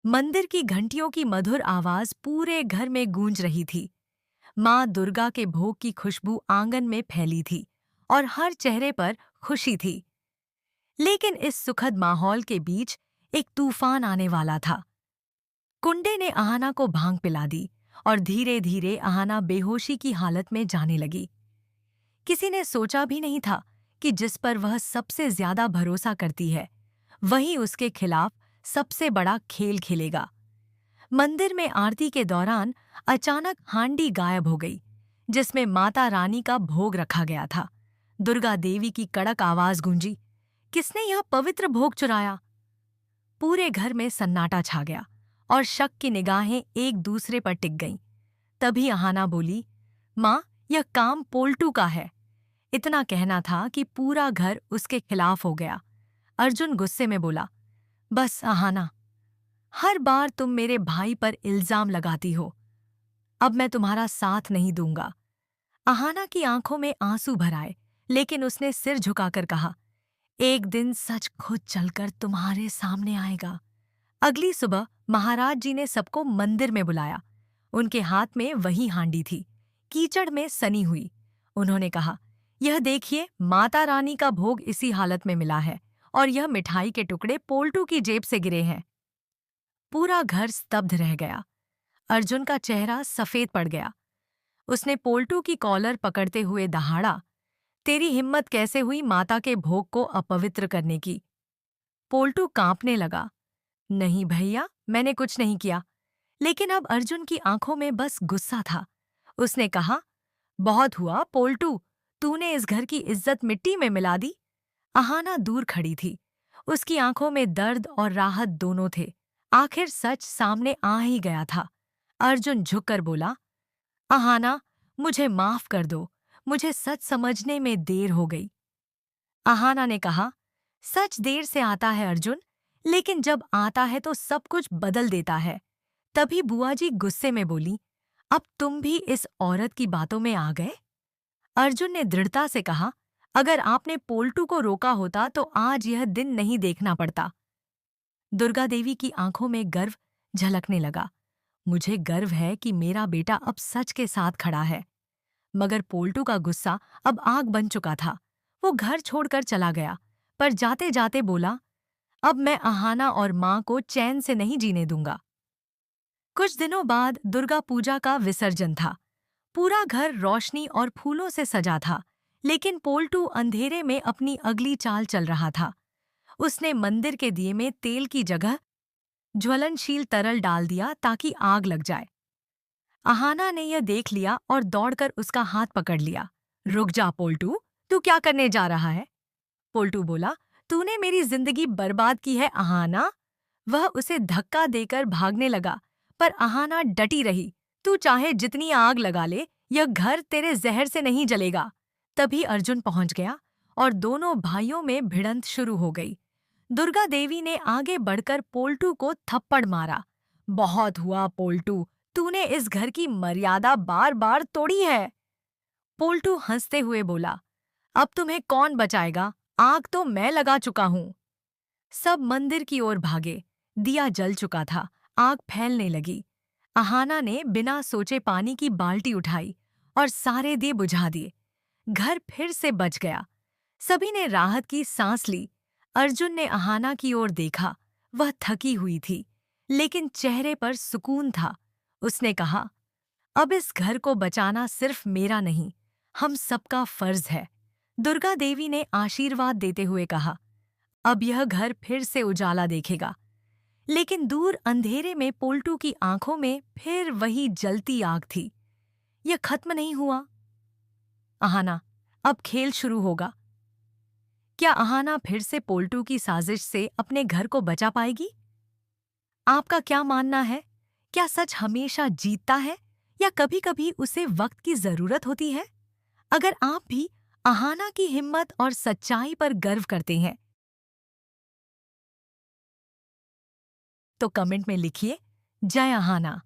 मंदिर की घंटियों की मधुर आवाज पूरे घर में गूंज रही थी। माँ दुर्गा के भोग की खुशबू आंगन में फैली थी और हर चेहरे पर खुशी थी। लेकिन इस सुखद माहौल के बीच एक तूफान आने वाला था। कुंडे ने आहाना को भांग पिला दी और धीरे धीरे आहाना बेहोशी की हालत में जाने लगी। किसी ने सोचा भी नहीं था कि जिस पर वह सबसे ज्यादा भरोसा करती है, वही उसके खिलाफ सबसे बड़ा खेल खेलेगा। मंदिर में आरती के दौरान अचानक हांडी गायब हो गई, जिसमें माता रानी का भोग रखा गया था। दुर्गा देवी की कड़क आवाज गूंजी, किसने यह पवित्र भोग चुराया? पूरे घर में सन्नाटा छा गया और शक की निगाहें एक दूसरे पर टिक गईं। तभी आहाना बोली, माँ, यह काम पोल्टू का है। इतना कहना था कि पूरा घर उसके खिलाफ हो गया। अर्जुन गुस्से में बोला, बस आहाना, हर बार तुम मेरे भाई पर इल्जाम लगाती हो। अब मैं तुम्हारा साथ नहीं दूंगा। आहाना की आंखों में आंसू भर आए, लेकिन उसने सिर झुकाकर कहा, एक दिन सच खुद चलकर तुम्हारे सामने आएगा। अगली सुबह महाराज जी ने सबको मंदिर में बुलाया। उनके हाथ में वही हांडी थी, कीचड़ में सनी हुई। उन्होंने कहा, यह देखिए, माता रानी का भोग इसी हालत में मिला है और यह मिठाई के टुकड़े पोल्टू की जेब से गिरे हैं। पूरा घर स्तब्ध रह गया। अर्जुन का चेहरा सफेद पड़ गया। उसने पोल्टू की कॉलर पकड़ते हुए दहाड़ा, तेरी हिम्मत कैसे हुई माता के भोग को अपवित्र करने की? पोल्टू कांपने लगा, नहीं भैया, मैंने कुछ नहीं किया। लेकिन अब अर्जुन की आंखों में बस गुस्सा था। उसने कहा, बहुत हुआ पोल्टू, तूने इस घर की इज्जत मिट्टी में मिला दी। आहाना दूर खड़ी थी। उसकी आंखों में दर्द और राहत दोनों थे। आखिर सच सामने आ ही गया था। अर्जुन झुककर बोला, आहाना, मुझे माफ कर दो, मुझे सच समझने में देर हो गई। आहाना ने कहा, सच देर से आता है अर्जुन, लेकिन जब आता है तो सब कुछ बदल देता है। तभी बुआ जी गुस्से में बोली, अब तुम भी इस औरत की बातों में आ गए? अर्जुन ने दृढ़ता से कहा, अगर आपने पोल्टू को रोका होता तो आज यह दिन नहीं देखना पड़ता। दुर्गा देवी की आंखों में गर्व झलकने लगा। मुझे गर्व है कि मेरा बेटा अब सच के साथ खड़ा है। मगर पोल्टू का गुस्सा अब आग बन चुका था। वो घर छोड़कर चला गया, पर जाते जाते बोला, अब मैं आहाना और माँ को चैन से नहीं जीने दूंगा। कुछ दिनों बाद दुर्गा पूजा का विसर्जन था। पूरा घर रोशनी और फूलों से सजा था, लेकिन पोल्टू अंधेरे में अपनी अगली चाल चल रहा था। उसने मंदिर के दिए में तेल की जगह ज्वलनशील तरल डाल दिया ताकि आग लग जाए। आहाना ने यह देख लिया और दौड़कर उसका हाथ पकड़ लिया। रुक जा पोल्टू, तू क्या करने जा रहा है? पोल्टू बोला, तूने मेरी जिंदगी बर्बाद की है आहाना। वह उसे धक्का देकर भागने लगा, पर आहाना डटी रही। तू चाहे जितनी आग लगा ले, यह घर तेरे जहर से नहीं जलेगा। तभी अर्जुन पहुंच गया और दोनों भाइयों में भिड़ंत शुरू हो गई। दुर्गा देवी ने आगे बढ़कर पोल्टू को थप्पड़ मारा। बहुत हुआ पोल्टू, तूने इस घर की मर्यादा बार बार तोड़ी है। पोल्टू हंसते हुए बोला, अब तुम्हें कौन बचाएगा? आग तो मैं लगा चुका हूं। सब मंदिर की ओर भागे। दिया जल चुका था, आग फैलने लगी। आहाना ने बिना सोचे पानी की बाल्टी उठाई और सारे दिए बुझा दिए। घर फिर से बच गया। सभी ने राहत की सांस ली। अर्जुन ने आहाना की ओर देखा। वह थकी हुई थी, लेकिन चेहरे पर सुकून था। उसने कहा, अब इस घर को बचाना सिर्फ मेरा नहीं, हम सबका फर्ज है। दुर्गा देवी ने आशीर्वाद देते हुए कहा, अब यह घर फिर से उजाला देखेगा। लेकिन दूर अंधेरे में पोल्टू की आंखों में फिर वही जलती आग थी। यह खत्म नहीं हुआ। आहाना, अब खेल शुरू होगा। क्या आहाना फिर से पोल्टू की साजिश से अपने घर को बचा पाएगी? आपका क्या मानना है? क्या सच हमेशा जीतता है या कभी-कभी उसे वक्त की जरूरत होती है? अगर आप भी आहाना की हिम्मत और सच्चाई पर गर्व करते हैं, तो कमेंट में लिखिए, जय आहाना।